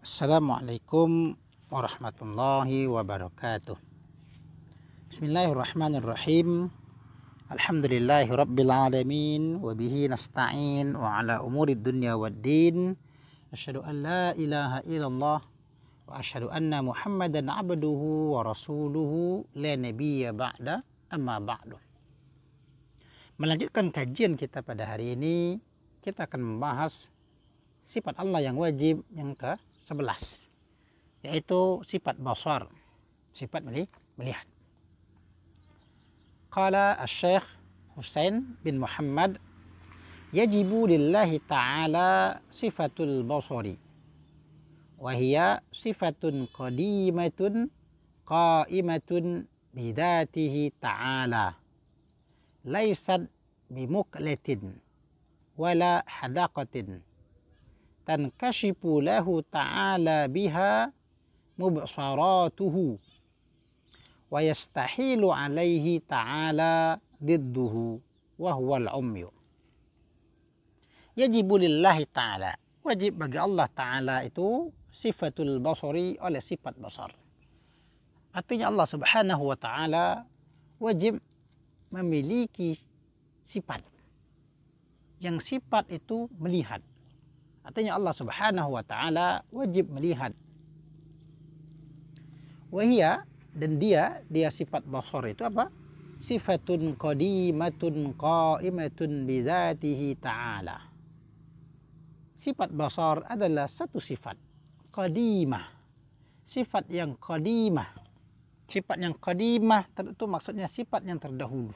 Assalamualaikum warahmatullahi wabarakatuh. Bismillahirrahmanirrahim. Alhamdulillahi rabbil alamin wa bihi nasta'in wa ala umurid dunya waddin. Asyhadu an la ilaha illallah wa asyhadu anna Muhammadan abduhu wa rasuluhu la nabiyya ba'da amma ba'du. Melanjutkan kajian kita pada hari ini, kita akan membahas sifat Allah yang wajib yang ke-11, yaitu sifat basar, sifat melihat. Qala Asy-Syaikh Husain bin Muhammad, yajibu lillahi ta'ala sifatul basari wa hiya sifatun qadimatun qa'imatun bidatihi ta'ala laysat bimuklatin wala hadaqatin tankashifu lahu ta'ala biha mubsaratuhu wa yastahilu alaihi ta'ala didduhu wa huwal umyu. Yajibu lillahi ta'ala, wajib bagi Allah ta'ala itu sifatul basari, oleh sifat basar. Artinya Allah subhanahu wa ta'ala wajib memiliki sifat, yang sifat itu melihat. Artinya Allah subhanahu wa ta'ala wajib melihat. Wahia, dan dia sifat basar itu apa? Sifatun qadimatun qa'imatun bidzatihi ta'ala. Sifat basar adalah satu sifat qadimah, sifat yang qadimah. Sifat yang qadimah itu maksudnya sifat yang terdahulu.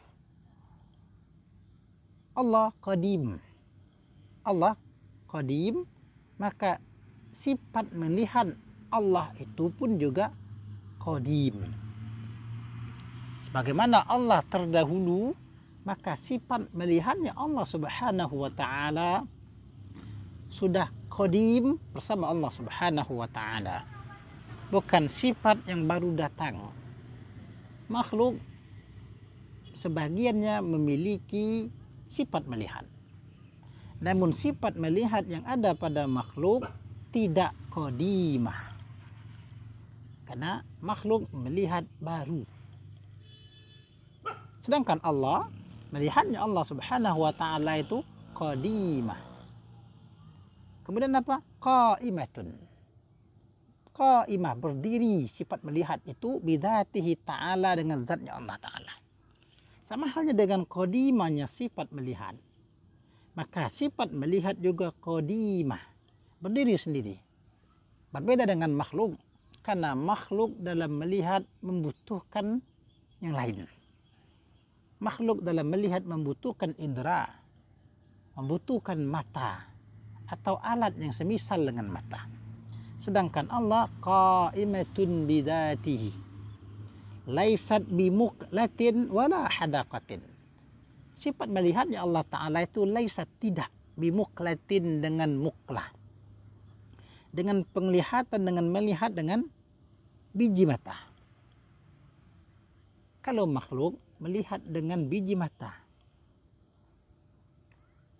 Allah qadim, Allah qadim, maka sifat melihat Allah itu pun juga qadim. Sebagaimana Allah terdahulu, maka sifat melihatnya Allah subhanahu wa ta'ala sudah qadim bersama Allah subhanahu wa ta'ala. Bukan sifat yang baru datang. Makhluk sebagiannya memiliki sifat melihat. Namun sifat melihat yang ada pada makhluk tidak qadimah. Karena makhluk melihat baru. Sedangkan Allah, melihatnya Allah subhanahu wa ta'ala itu qadimah. Kemudian apa? Qa'imatun. Qa'imah, berdiri, sifat melihat itu bidzatihi ta'ala, dengan zatnya Allah ta'ala. Sama halnya dengan qadimahnya sifat melihat. Maka sifat melihat juga qadimah, berdiri sendiri. Berbeda dengan makhluk, karena makhluk dalam melihat membutuhkan yang lain. Makhluk dalam melihat membutuhkan indera, membutuhkan mata, atau alat yang semisal dengan mata. Sedangkan Allah qa'imatun bidzatihi, laisat bimuklatin wala hadaqatin. Sifat melihatnya Allah Ta'ala itu laisat, tidak, bimuklatin, dengan muklah, dengan penglihatan, dengan melihat dengan biji mata. Kalau makhluk melihat dengan biji mata,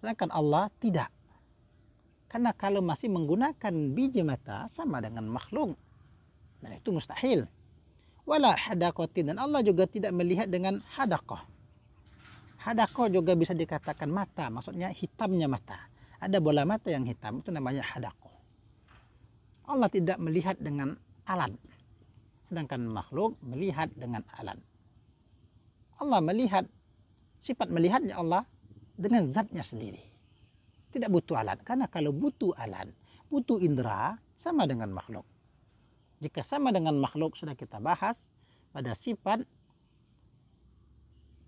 sedangkan Allah tidak. Karena kalau masih menggunakan biji mata sama dengan makhluk, dan itu mustahil. Wala hadaqatin, dan Allah juga tidak melihat dengan hadaqah. Hadaqah juga bisa dikatakan mata, maksudnya hitamnya mata. Ada bola mata yang hitam, itu namanya hadaqah. Allah tidak melihat dengan alat, sedangkan makhluk melihat dengan alat. Allah melihat, sifat melihatnya Allah dengan zatnya sendiri. Tidak butuh alat, karena kalau butuh alat, butuh indera, sama dengan makhluk. Jika sama dengan makhluk sudah kita bahas pada sifat,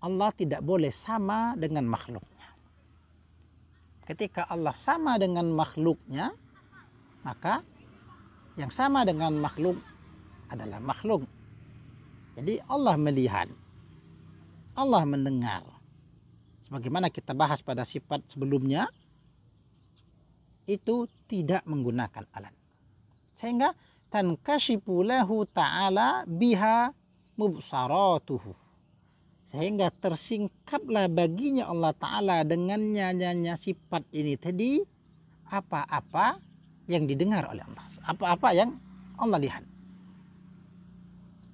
Allah tidak boleh sama dengan makhluknya. Ketika Allah sama dengan makhluknya, maka yang sama dengan makhluk adalah makhluk. Jadi Allah melihat, Allah mendengar. Sebagaimana kita bahas pada sifat sebelumnya, itu tidak menggunakan alat. Sehingga tankashifu lahu ta'ala biha mubsaratuhu. Sehingga tersingkaplah baginya Allah Ta'ala dengan nyanyanya sifat ini tadi apa-apa yang didengar oleh Allah. Apa-apa yang Allah lihat.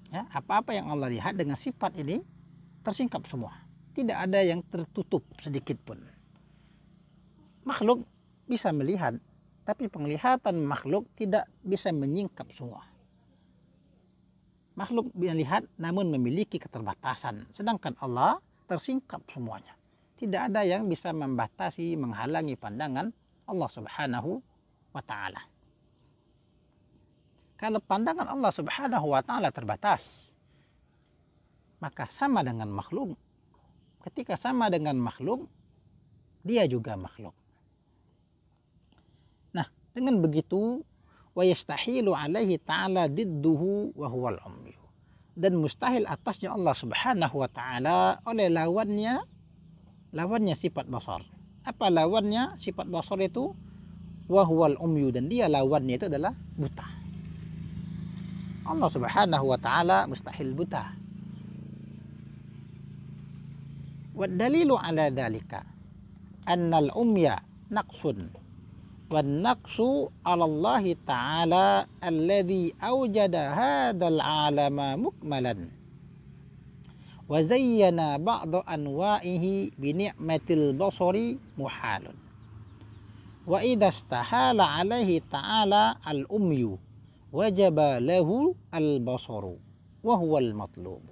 Ya, apa-apa yang Allah lihat dengan sifat ini tersingkap semua. Tidak ada yang tertutup sedikit pun. Makhluk bisa melihat, tapi penglihatan makhluk tidak bisa menyingkap semua. Makhluk melihat namun memiliki keterbatasan, sedangkan Allah tersingkap semuanya. Tidak ada yang bisa membatasi, menghalangi pandangan Allah Subhanahu wa Ta'ala. Kalau pandangan Allah Subhanahu wa Ta'ala terbatas, maka sama dengan makhluk. Ketika sama dengan makhluk, dia juga makhluk. Nah, dengan begitu, wa yastahilu alaihi ta'ala didduhu wa huwal umyu. Dan mustahil atasnya Allah Subhanahu wa Ta'ala oleh lawannya sifat basar. Apa lawannya sifat basar itu? Wa huwal umyu, dan dia lawannya itu adalah buta. Allah Subhanahu wa Ta'ala mustahil buta. Wa dalilu ala dhalika annal umya naqsun wan naqsu ala Allah Ta'ala alladhi awjada hadzal alama mukmalan wa zayyana ba'da anwa'ihi bi ni'matil basari muhalun wa idza istahala alaihi ta'ala al umyu wajaba lahu al-basaru wa huwa al-matlub.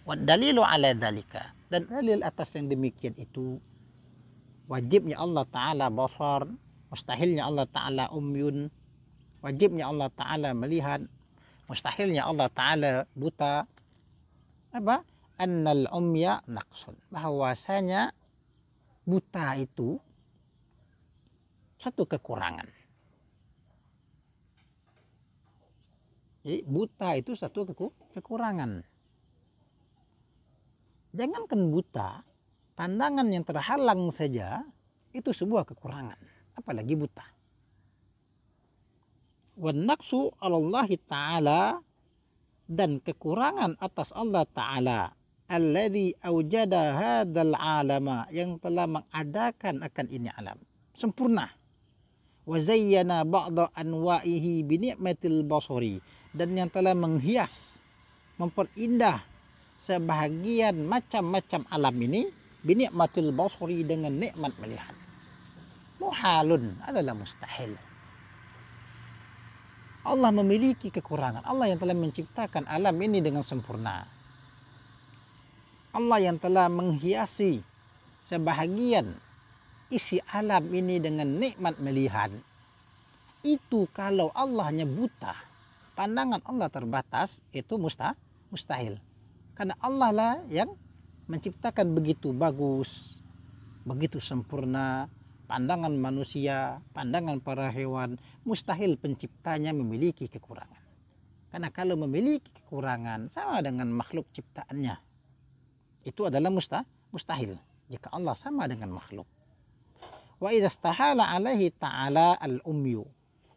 Wa dalilu ala dhalika, dan dalil atas yang demikian itu, wajibnya Allah Ta'ala basar, mustahilnya Allah Ta'ala umyun, wajibnya Allah Ta'ala melihat, mustahilnya Allah Ta'ala buta. Apa? Annal umya naqsun, bahwasanya buta itu satu kekurangan. Jadi buta itu satu kekurangan. Jangankan buta, pandangan yang terhalang saja itu sebuah kekurangan, apalagi buta. Wan naqsu 'ala Allah Ta'ala, dan kekurangan atas Allah Ta'ala, alladzi aujada hadzal alama, yang telah mengadakan akan ini alam sempurna. Wa zayyana ba'da anwa'ihi bi ni'matil basari, dan yang telah menghias, memperindah sebahagian macam-macam alam ini bi ni'matil basari, dengan nikmat melihat. Muhalun adalah mustahil. Allah memiliki kekurangan. Allah yang telah menciptakan alam ini dengan sempurna. Allah yang telah menghiasi sebahagian isi alam ini dengan nikmat melihat. Itu kalau Allahnya buta, pandangan Allah terbatas, itu mustahil. Karena Allah lah yang menciptakan begitu bagus, begitu sempurna. Pandangan manusia, pandangan para hewan, mustahil penciptanya memiliki kekurangan. Karena kalau memiliki kekurangan sama dengan makhluk ciptaannya, itu adalah mustahil jika Allah sama dengan makhluk. Wa idza istahala alaihi ta'ala al-umyu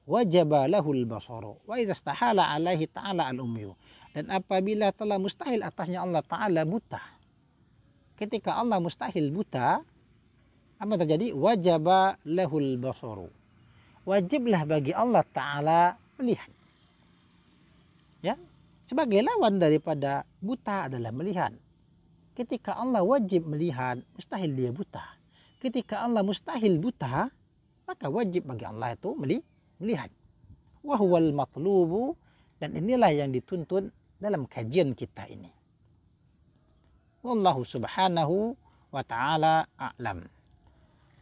wajaba lahul basaru. Wa idza istahala alaihi ta'ala al-umyu, dan apabila telah mustahil atasnya Allah Ta'ala buta, ketika Allah mustahil buta, apa terjadi? Wajaba lahul basaru, wajiblah bagi Allah Ta'ala melihat. Ya, sebagai lawan daripada buta adalah melihat. Ketika Allah wajib melihat, mustahil dia buta. Ketika Allah mustahil buta, maka wajib bagi Allah itu melihat. Wa huwal matlubu, dan inilah yang dituntut dalam kajian kita ini. Wallahu subhanahu wa ta'ala a'lam.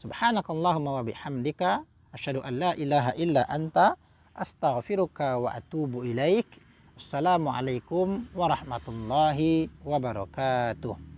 Subhanakallahumma wa bihamdika asyhadu an la ilaha illa anta astaghfiruka wa atubu ilaik. Assalamualaikum warahmatullahi wabarakatuh.